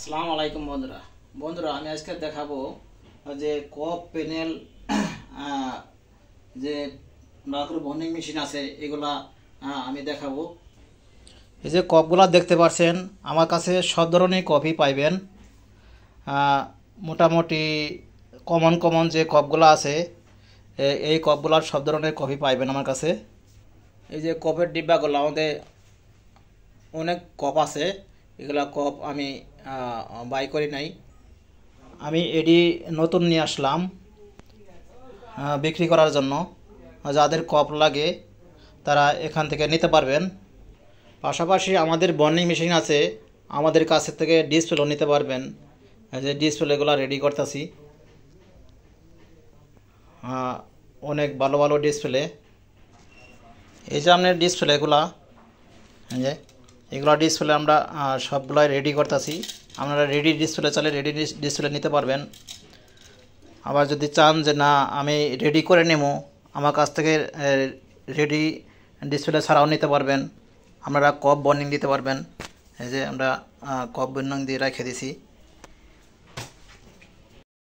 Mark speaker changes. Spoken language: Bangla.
Speaker 1: আসসালামু আলাইকুম বন্ধুরা। আমি আজকে দেখাবো যে কপ প্যানেল যে মাইক্রো বন্ডিং মেশিন আছে এগুলা আমি দেখাবো। এই যে কপগুলা দেখতে পাচ্ছেন, আমার কাছে সব ধরনের কপই পাইবেন। মোটামুটি কমন যে কপগুলো আছে এই কপগুলার সব ধরনের কপি পাইবেন আমার কাছে। এই যে কপের ডিব্বাগুলো আমাদের অনেক কপ আছে, এগুলা কপ আমি বাই করি নাই, আমি এডি নতুন নিয়ে আসলাম বিক্রি করার জন্য। যাদের কপ লাগে তারা এখান থেকে নিতে পারবেন। পাশাপাশি আমাদের বন্ডিং মেশিন আছে, আমাদের কাছে থেকে ডিসপ্লেও নিতে পারবেন। যে ডিসপ্লেগুলো রেডি করতেছি, অনেক ভালো ডিসপ্লে। এই যে আপনার ডিসপ্লেগুলা, যে এগুলো ডিসপ্লে আমরা সবগুলাই রেডি করতেছি। আপনারা রেডি ডিসপ্লে চাইলে রেডি ডিসপ্লে নিতে পারবেন। আবার যদি চান যে না আমি রেডি করে নেব, আমার কাছ থেকে রেডি ডিসপ্লে ছাড়াও নিতে পারবেন। আপনারা কপ বন্ডিং দিতে পারবেন। এই যে আমরা কপ বন্ডিং দিয়ে রেখে দিছি।